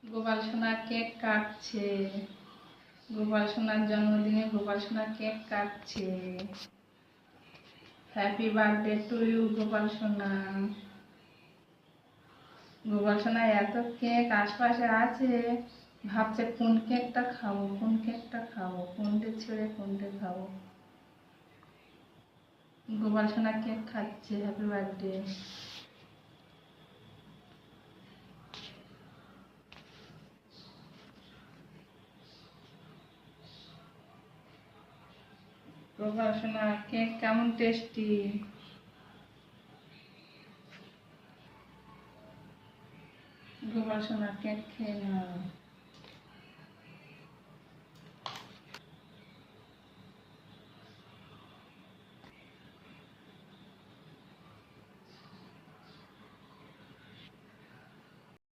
গোপাল সোনা কেক কাটছে। গোপাল সোনার জন্মদিনে গোপাল সোনা কেক কাটছে। Happy birthday to you Gopal সোনা। গোপাল সোনা এত কেক আশপাশে আছে, ভাবছে কোন কেকটা খাবো, কোন কেকটা খাবো, কোনটে ছেড়ে কোনটে খাবো। গোপাল সোনা কেক খাচ্ছে। Happy birthday. গোপাল সোনা কেক কেমন টেস্টি। গোপাল সোনা কেক খেয়ে নাও।